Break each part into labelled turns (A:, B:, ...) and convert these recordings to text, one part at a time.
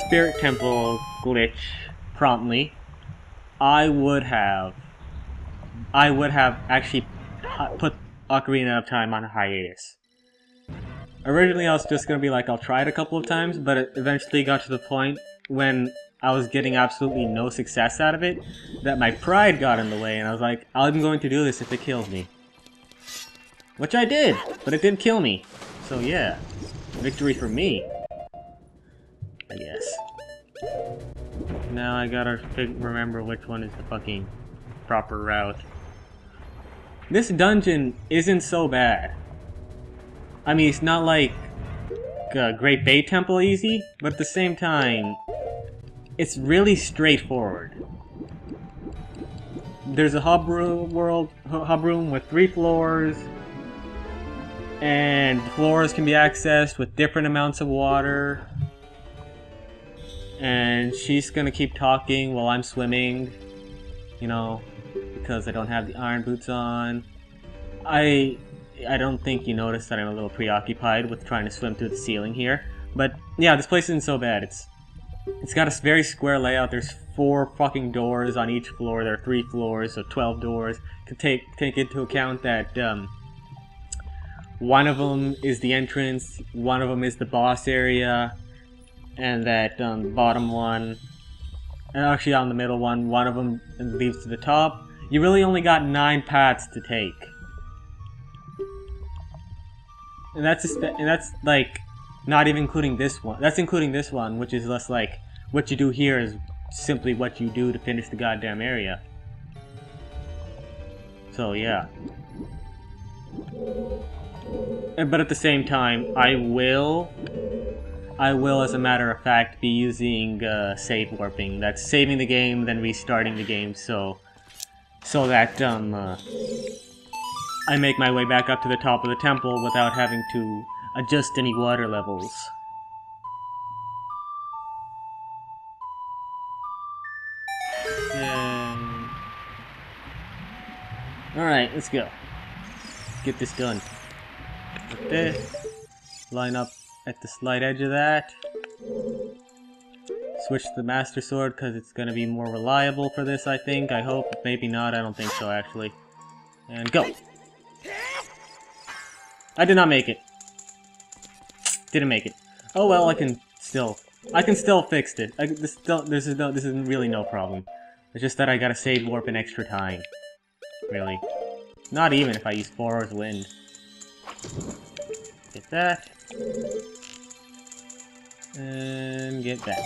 A: Spirit Temple glitch promptly, I would have actually put Ocarina of Time on hiatus. Originally I was just gonna be like, I'll try it a couple of times, but it eventually got to the point when I was getting absolutely no success out of it, that my pride got in the way, and I was like, I'm going to do this if it kills me. Which I did, but it did kill me. So yeah, victory for me, I guess. Now I gotta remember which one is the fucking proper route. This dungeon isn't so bad. I mean, it's not like Great Bay Temple easy, but at the same time, it's really straightforward. There's a hub room with 3 floors, and floors can be accessed with different amounts of water. And she's gonna keep talking while I'm swimming, you know, because I don't have the iron boots on. I don't think you noticed that I'm a little preoccupied with trying to swim through the ceiling here. But yeah, this place isn't so bad. It's got a very square layout. There's 4 fucking doors on each floor. There are 3 floors, so 12 doors. Can take into account that one of them is the entrance, one of them is the boss area, and that bottom one, and actually on the middle one of them leads to the top. You really only got 9 paths to take. And that's like not even including this one. That's including this one, which is less like what you do here is simply what you do to finish the goddamn area. So yeah. But at the same time, I will, as a matter of fact, be using save warping. That's saving the game, then restarting the game, so that I make my way back up to the top of the temple without having to adjust any water levels. Yay. Alright, let's go. Get this done. Like this. Line up at the slight edge of that. Switch to the Master Sword because it's going to be more reliable for this, I think. I hope. Maybe not. I don't think so, actually. And go! I did not make it. Didn't make it. Oh well, I can still fix it. This is really no problem. It's just that I gotta save warp an extra time. Really. Not even if I use 4 hours wind. Get that. And get that.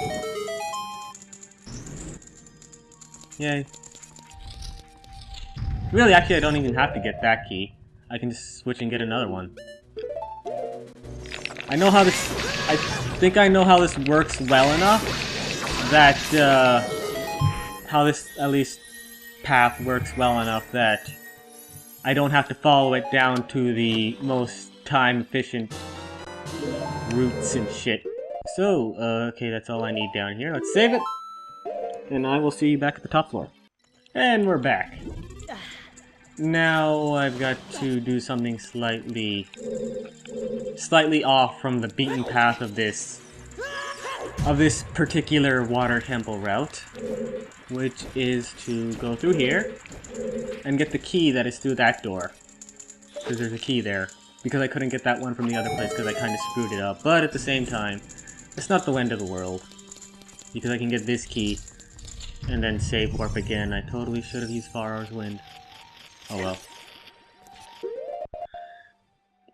A: Yay. Really, actually, I don't even have to get that key. I can just switch and get another one. I know how this... I think I know how this works well enough that, how this, at least, path works well enough that I don't have to follow it down to the most time-efficient routes and shit. So, okay, that's all I need down here. Let's save it! And I will see you back at the top floor. And we're back. Now I've got to do something slightly off from the beaten path of this particular water temple route, which is to go through here and get the key that is through that door, because there's a key there, because I couldn't get that one from the other place because I kind of screwed it up. But at the same time, it's not the end of the world, because I can get this key and then save warp again. I totally should have used 4 hours wind. Oh well.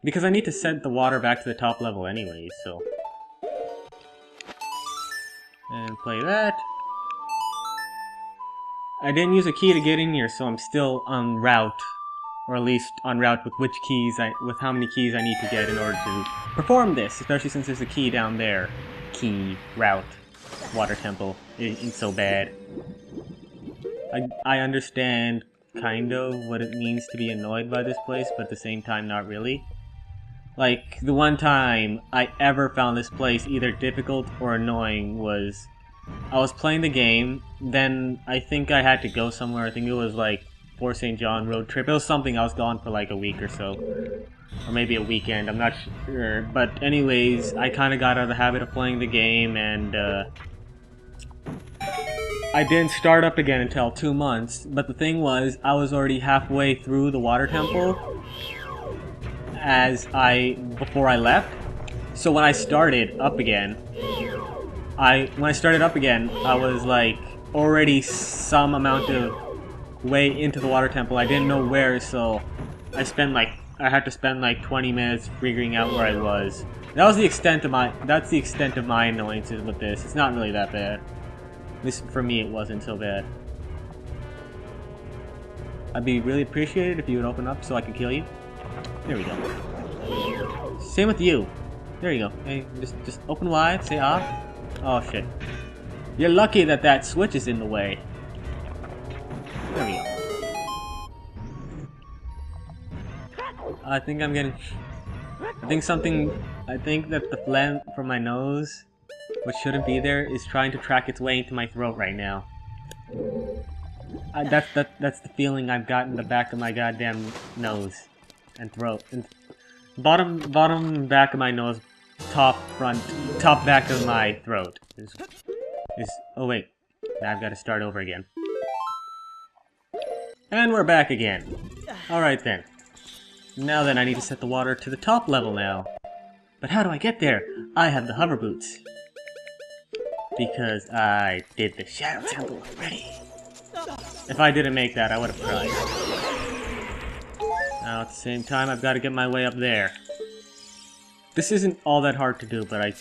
A: Because I need to send the water back to the top level anyway, so... And play that. I didn't use a key to get in here, so I'm still en route. Or at least en route with with how many keys I need to get in order to perform this, especially since there's a key down there. Key, route, water temple. It ain't so bad. I understand kind of what it means to be annoyed by this place, but at the same time not really. Like, the one time I ever found this place either difficult or annoying was... I was playing the game, then I think I had to go somewhere. I think it was like Fort St. John road trip. It was something. I was gone for like a week or so. Or maybe a weekend, I'm not sure. But anyways, I kind of got out of the habit of playing the game, and I didn't start up again until 2 months. But the thing was, I was already halfway through the water temple before I left. So when I started up again, I was like already some amount of way into the water temple. I didn't know where, so I had to spend like 20 minutes figuring out where I was. That's the extent of my annoyances with this. It's not really that bad. At least for me, it wasn't so bad. I'd be really appreciated if you would open up so I could kill you. There we go. Same with you. There you go. Hey, just open wide, say ah. Oh shit. You're lucky that that switch is in the way. There we go. I think that the phlegm from my nose, which shouldn't be there, is trying to track its way into my throat right now. That's the feeling I've got in the back of my goddamn nose and throat. And bottom back of my nose, top back of my throat is oh wait, now I've got to start over again. And we're back again. Alright then. Now then, I need to set the water to the top level now. But how do I get there? I have the hover boots. Because I did the Shadow Temple already. If I didn't make that, I would have cried. Now at the same time, I've got to get my way up there. This isn't all that hard to do, but I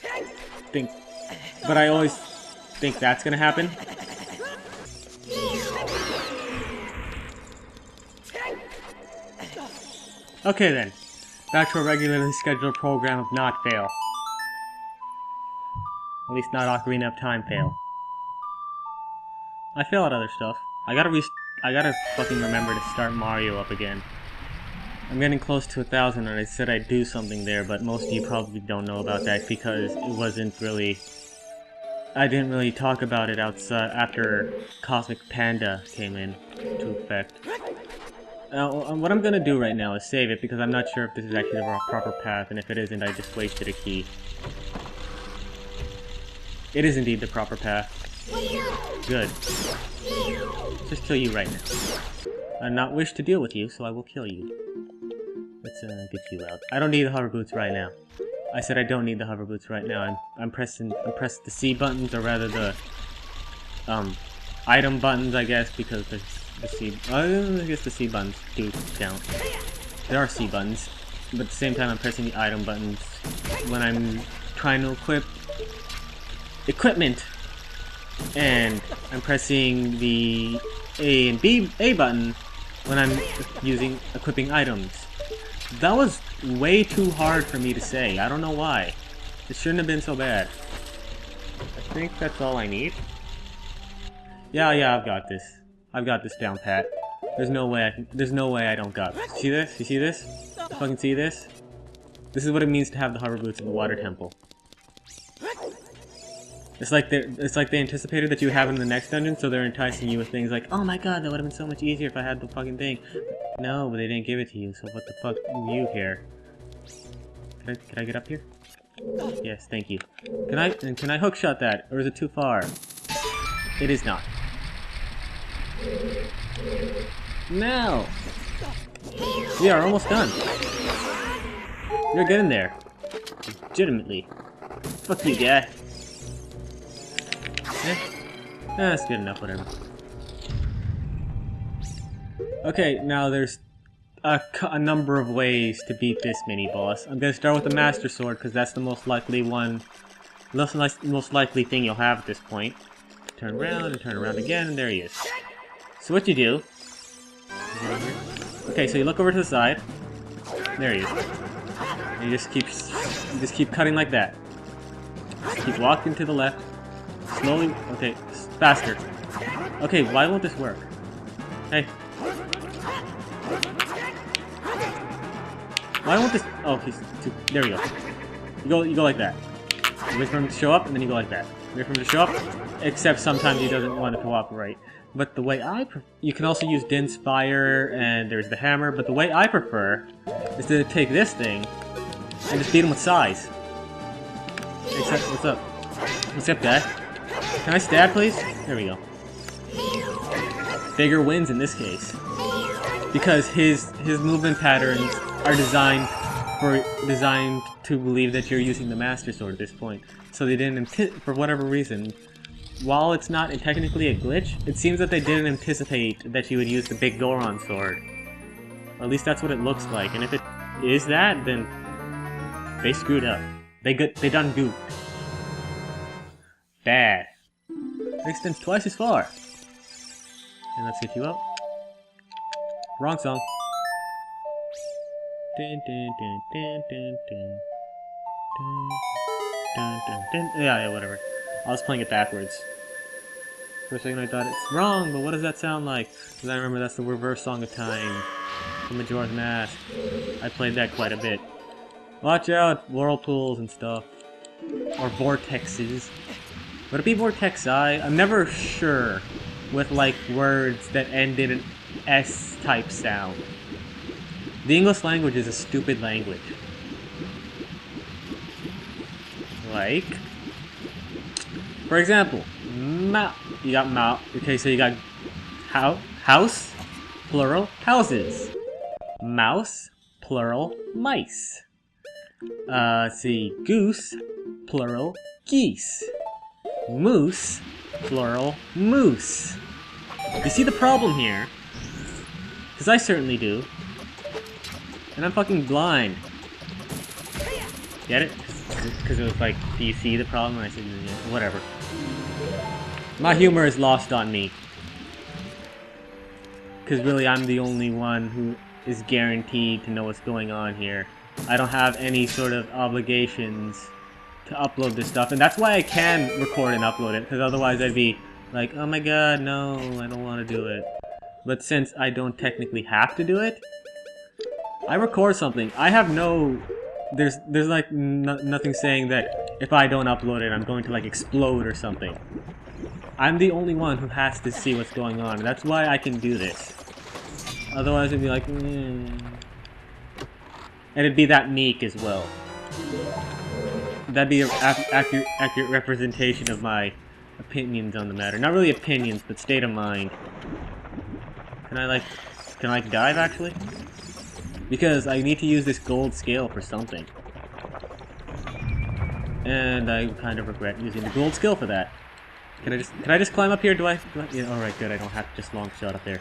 A: always think that's gonna happen. Okay then, back to a regularly scheduled program of not fail. At least not Ocarina of Time fail. I fail at other stuff. I gotta fucking remember to start Mario up again. I'm getting close to 1,000 and I said I'd do something there, but most of you probably don't know about that because it wasn't really... I didn't really talk about it outside after Cosmic Panda came into effect. What I'm gonna do right now is save it because I'm not sure if this is actually the proper path, and if it isn't, I just wasted a key. It is indeed the proper path. Good. Just kill you right now. I do not wish to deal with you, so I will kill you. Let's get you out. I don't need the hover boots right now. I said I don't need the hover boots right now. I'm pressing the C buttons, or rather the item buttons, I guess, because the C. I guess the C buttons do count. There are C buttons, but at the same time I'm pressing the item buttons when I'm trying to equip equipment, and I'm pressing the A and A button when I'm equipping items. That was way too hard for me to say. I don't know why. It shouldn't have been so bad. I think that's all I need. Yeah, I've got this. I've got this down pat. There's no way I don't got this. See this? You see this? You fucking see this? This is what it means to have the hover boots in the water temple. It's like they anticipated that you would have it in the next dungeon, so they're enticing you with things like, oh my god, that would have been so much easier if I had the fucking thing. No, but they didn't give it to you, so what the fuck do you care? Can I get up here? Yes, thank you. Can I hookshot that, or is it too far? It is not. Now! We are almost done. You're getting there. Legitimately. Fuck you, guy. That's good enough, whatever. Okay, now there's a number of ways to beat this mini-boss. I'm gonna start with the Master Sword, because that's the most likely one... most likely thing you'll have at this point. Turn around, and turn around again, and there he is. So what you do... Okay, so you look over to the side. There he is. And you just keep cutting like that. Just keep walking to the left. Slowly, okay, faster. Okay, why won't this work? Hey. Why won't this? Oh, he's too. There we go. You go like that. wait for him to show up, and then you go like that. Wait for him to show up, except sometimes he doesn't want to cooperate. But the way you can also use Din's Fire, and there's the hammer, but the way I prefer is to take this thing and just beat him with size. Except, what's up? What's up, guy? Can I stab, please? There we go. Bigger wins in this case. Because his movement patterns are designed to believe that you're using the Master Sword at this point. So they didn't, for whatever reason, while it's not technically a glitch, it seems that they didn't anticipate that you would use the big Goron sword. Or at least that's what it looks like. And if it is that, then they screwed up. They done goofed. Bad. It extends twice as far. And let's get you up. Wrong song. Dun, dun, dun, dun, dun, dun. Dun, dun, dun, dun. Yeah, whatever. I was playing it backwards. For a second I thought it's wrong, but what does that sound like? Because I remember that's the reverse song of time from Majora's Mask. I played that quite a bit. Watch out, whirlpools and stuff. Or vortexes. Would it be vortexi? I'm never sure with like words that end in an S-type sound. The English language is a stupid language. Like, for example, you got okay, so you got house, plural, houses. Mouse, plural, mice. Let's see, goose, plural, geese. Moose, plural, moose. You see the problem here? Because I certainly do. And I'm fucking blind. Get it? Because it was like, do you see the problem? And I said, yeah, whatever. My humor is lost on me. Because really, I'm the only one who is guaranteed to know what's going on here. I don't have any sort of obligations to upload this stuff. And that's why I can record and upload it. Because otherwise I'd be like, oh my god, no, I don't want to do it. But since I don't technically have to do it, I record something. I have no... There's like nothing saying that if I don't upload it, I'm going to like explode or something. I'm the only one who has to see what's going on. And that's why I can do this. Otherwise it'd be like... And it'd be that meek as well. That'd be an accurate representation of my opinions on the matter. Not really opinions, but state of mind. Can I dive actually? Because I need to use this gold scale for something. And I kind of regret using the gold skill for that. Can I just climb up here? Do I yeah, alright, good, I don't have to just long shot up there.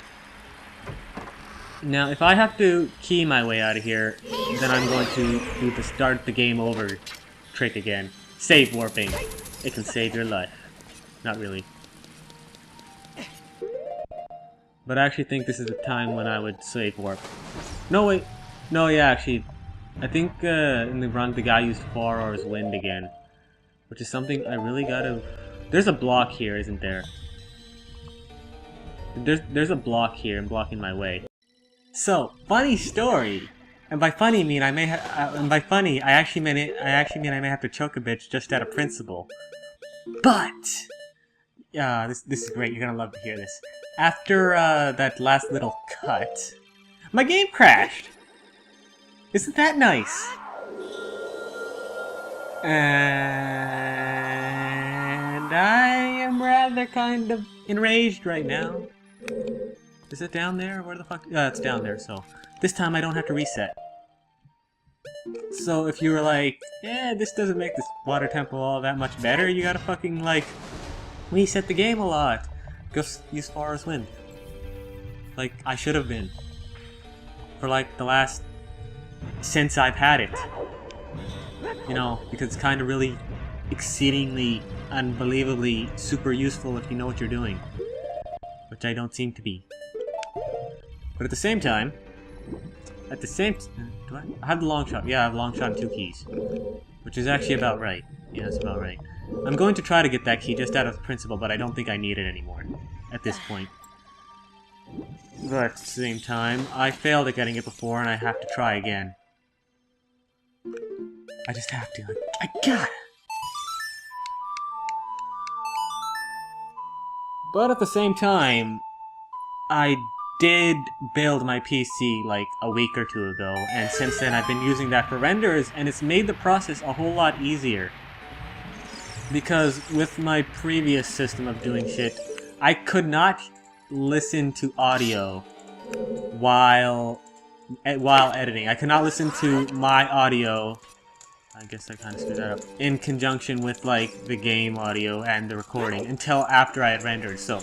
A: Now, if I have to key my way out of here, then I'm going to do the start the game over trick again. Save warping. It can save your life. Not really. But I actually think this is a time when I would save warp. No, wait. No, yeah, actually. I think in the run the guy used Faror's Wind again. Which is something I really gotta... There's a block here, isn't there? There's a block here and blocking my way. So, funny story! And by funny mean I may and by funny I actually mean I may have to choke a bitch just out of principle. But this is great, you're gonna love to hear this. After that last little cut, my game crashed! Isn't that nice? And I am rather kind of enraged right now. Is it down there? Where the fuck? It's down there, so... This time I don't have to reset. So if you were like, yeah, this doesn't make this water temple all that much better, you gotta fucking, like, reset the game a lot. Go use Faror's Wind. Like, I should have been. For, like, the last... since I've had it. You know, because it's kind of really exceedingly, unbelievably super useful if you know what you're doing. Which I don't seem to be. But at the same time... do I have the long shot? Yeah, I have long shot and 2 keys. Which is actually about right. Yeah, that's about right. I'm going to try to get that key just out of principle, but I don't think I need it anymore. At this point. But at the same time, I failed at getting it before and I have to try again. I just have to. I gotta! But at the same time, I did build my PC like a week or two ago, and since then I've been using that for renders, and it's made the process a whole lot easier. Because with my previous system of doing shit, I could not listen to audio while editing. I could not listen to my audio, I guess I kind of screwed that up, in conjunction with like the game audio and the recording until after I had rendered, so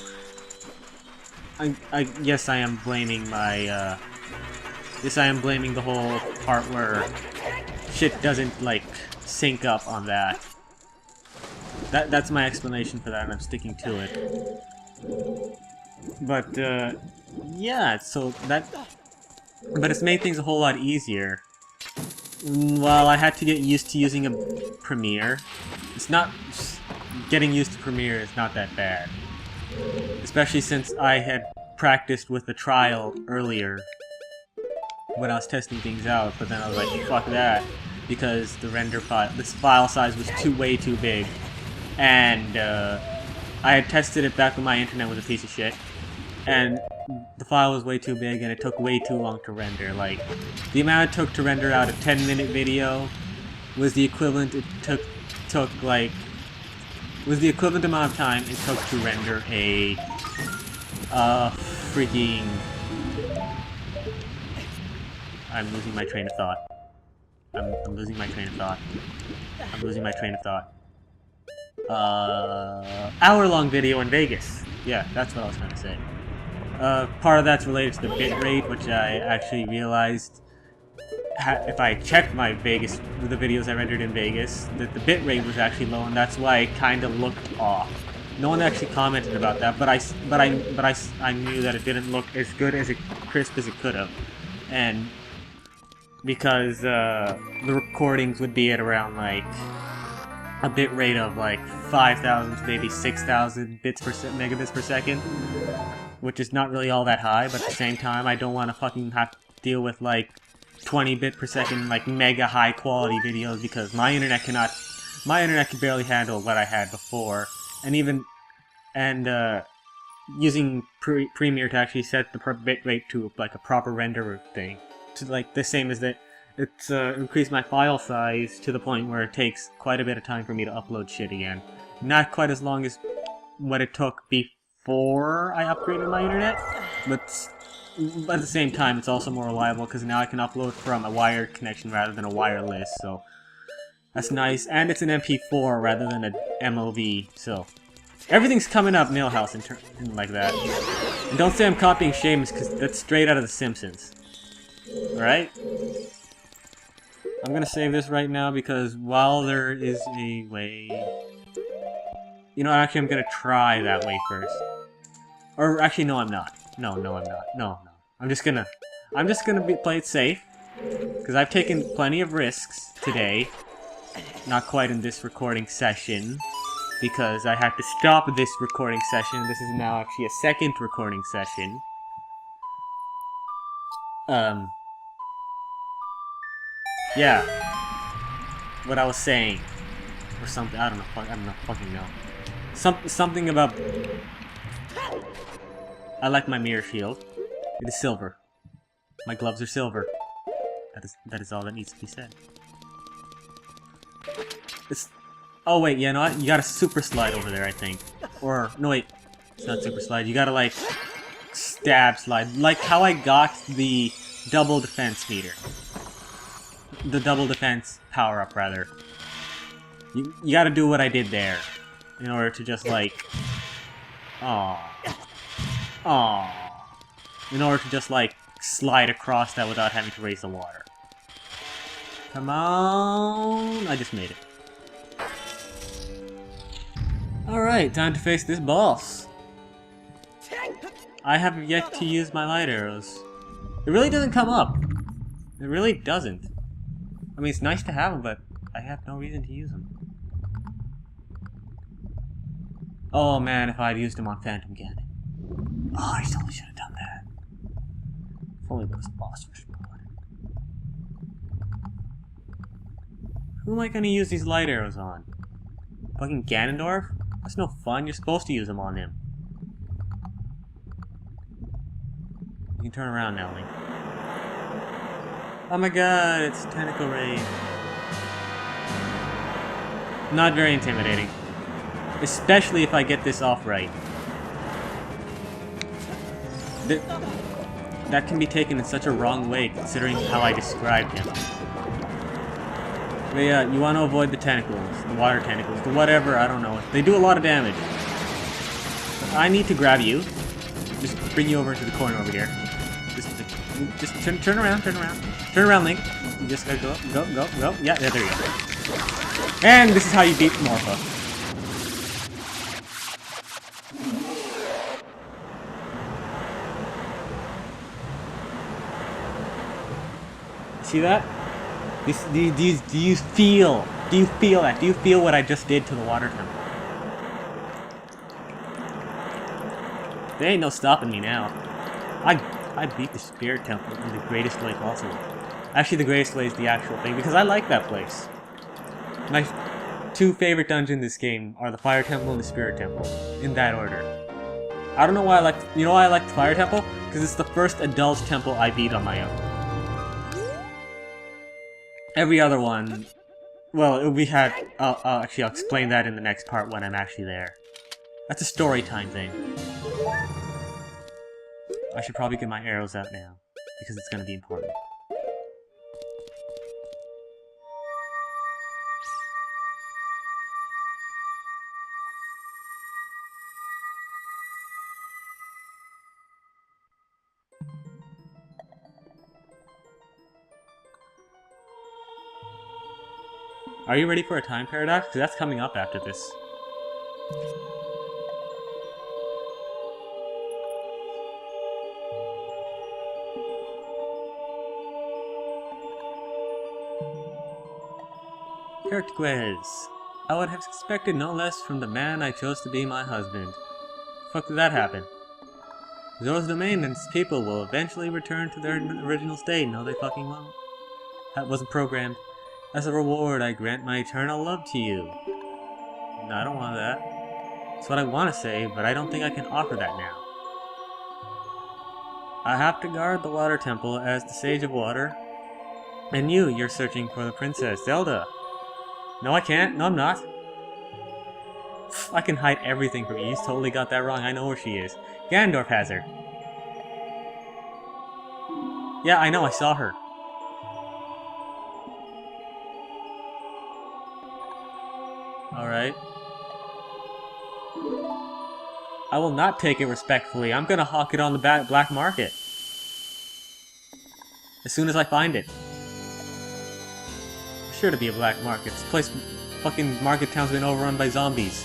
A: I guess I am blaming my, yes, I am blaming the whole part where shit doesn't, like, sync up on that. That's my explanation for that, and I'm sticking to it. But, yeah, so that... But it's made things a whole lot easier. While I had to get used to using a Premiere, it's not... Getting used to Premiere is not that bad. Especially since I had practiced with the trial earlier when I was testing things out, but then I was like, fuck that, because the render file, this file size was way too big, and I had tested it back when my internet was a piece of shit, and the file was way too big and it took way too long to render. Like, the amount it took to render out a 10-minute video was the equivalent was the equivalent amount of time it took to render a freaking... I'm losing my train of thought. I'm losing my train of thought. I'm losing my train of thought. Hour-long video in Vegas. Yeah, that's what I was trying to say. Part of that's related to the bitrate, which I actually realized if I checked my Vegas, the videos I rendered in Vegas, that the bitrate was actually low, and that's why it kind of looked off. No one actually commented about that, but I knew that it didn't look as good as crisp as it could have, and because the recordings would be at around like a bit rate of like 5,000 to maybe 6,000 megabits per second, which is not really all that high, but at the same time, I don't want to fucking have to deal with like 20 bit per second like mega high quality videos, because my internet can barely handle what I had before, and using Premiere to actually set the bit rate to like a proper render thing, to like the same as that, it's increased my file size to the point where it takes quite a bit of time for me to upload shit again. Not quite as long as what it took before I upgraded my internet, but at the same time, it's also more reliable because now I can upload from a wired connection rather than a wireless, so that's nice. And it's an MP4 rather than a MOV, so everything's coming up Millhouse in like that. And don't say I'm copying Seamus, because that's straight out of The Simpsons. Alright? I'm gonna save this right now because while there is a way... You know, actually I'm gonna try that way first. Or actually, no, I'm not. No, I'm not. No. I'm just gonna play it safe, because I've taken plenty of risks today. Not quite in this recording session, because I had to stop this recording session. This is now actually a second recording session. Yeah. What I was saying. Or something, I don't fucking know. Something about... I like my mirror shield. It is silver. My gloves are silver. That is all that needs to be said. Oh wait, yeah, no, you got a super slide over there, I think. Or, no wait, it's not super slide. You gotta like, stab slide. Like how I got the double defense meter. The double defense power-up, rather. You gotta do what I did there. In order to just like... Aww. In order to just, like, slide across that without having to raise the water. Come on! I just made it. Alright, time to face this boss. I have yet to use my light arrows. It really doesn't come up. It really doesn't. I mean, it's nice to have them, but I have no reason to use them. Oh man, if I'd used them on Phantom Ganon. Oh, I totally should have done that. If only there was a boss rush mode. Who am I gonna use these light arrows on? Fucking Ganondorf? That's no fun, you're supposed to use them on him. can turn around now, Link. Oh my god, it's Tentacle Ray. Not very intimidating. Especially if I get this off right. That can be taken in such a wrong way, considering how I described him. But yeah, you want to avoid the tentacles, the water tentacles, the whatever, I don't know. They do a lot of damage. I need to grab you. Just bring you over to the corner over here. Just turn around, turn around. Turn around, Link. You just gotta go. Yeah, there you go. And this is how you beat Morpha. See that? Do you feel that? Do you feel what I just did to the water temple? There ain't no stopping me now. I beat the Spirit Temple in the greatest way possible. Actually, the greatest way is the actual thing, because I like that place. My two favorite dungeons in this game are the Fire Temple and the Spirit Temple, in that order. I don't know why I like... You know why I like the Fire Temple? Because it's the first adult temple I beat on my own. Every other one... Well, we had... I'll explain that in the next part when I'm actually there. That's a story time thing. I should probably get my arrows out now, because it's going to be important. Are you ready for a time paradox? Because that's coming up after this. Character quiz. I would have expected no less from the man I chose to be my husband. Fuck did that happen? Zora's domain and its people will eventually return to their original state. No, they fucking won't. That wasn't programmed. As a reward, I grant my eternal love to you. No, I don't want that. It's what I want to say, but I don't think I can offer that now. I have to guard the water temple as the Sage of Water. And you're searching for the princess, Zelda. No, I can't. No, I'm not. I can hide everything from you. You totally got that wrong. I know where she is. Ganondorf has her. Yeah, I know. I saw her. Alright. I will not take it respectfully. I'm gonna hawk it on the black market. As soon as I find it. Sure to be a black market. This place, fucking market town's been overrun by zombies.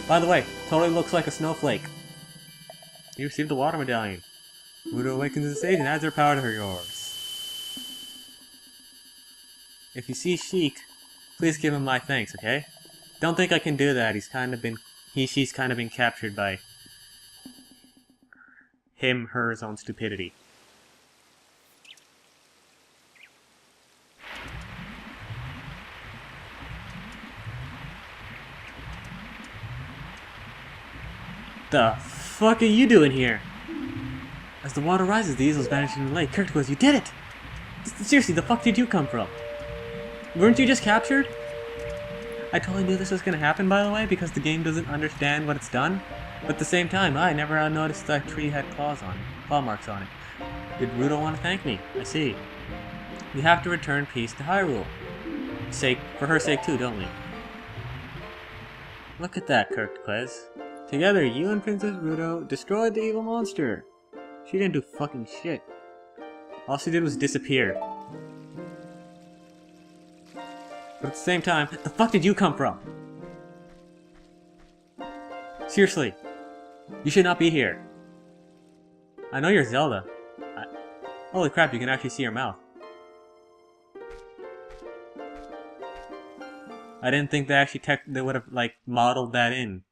A: By the way, totally looks like a snowflake. You received the water medallion. Mudo awakens the sage and adds her power to her yours. If you see Sheik, please give him my thanks, okay? Don't think I can do that. She's kind of been captured by his own stupidity. The fuck are you doing here? As the water rises, the easels vanish in the lake. Kirk goes, you did it! Seriously, the fuck did you come from? Weren't you just captured? I totally knew this was gonna happen, by the way, because the game doesn't understand what it's done. But at the same time, I never noticed that tree had claw marks on it. Did Rudo want to thank me? I see. We have to return peace to Hyrule. For her sake too, don't we? Look at that, Kirkquez. Together, you and Princess Rudo destroyed the evil monster. She didn't do fucking shit. All she did was disappear. But at the same time, the fuck did you come from? Seriously, you should not be here. I know you're Zelda. Holy crap, you can actually see her mouth. I didn't think they would have, like, modeled that in.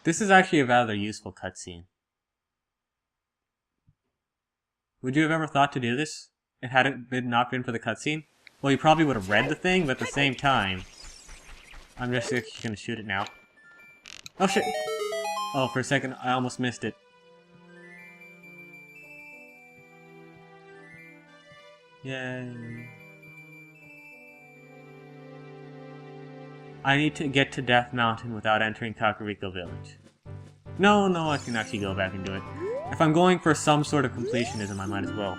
A: This is actually a rather useful cutscene. Would you have ever thought to do this? it hadn't been not been for the cutscene. Well, you probably would have read the thing, but at the same time, I'm just gonna shoot it now. Oh shit! Oh, for a second, I almost missed it. Yay. I need to get to Death Mountain without entering Kakariko Village. No, I can actually go back and do it. If I'm going for some sort of completionism, I might as well.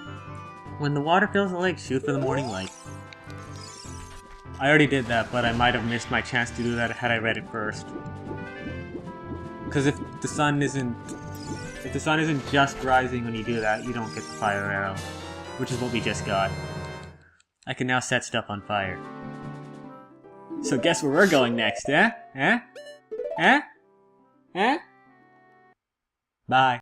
A: When the water fills the lake, shoot for the morning light. I already did that, but I might have missed my chance to do that had I read it first. Because if the sun isn't just rising when you do that, you don't get the fire arrow, which is what we just got. I can now set stuff on fire. So guess where we're going next, eh? Eh? Eh? Eh? Bye.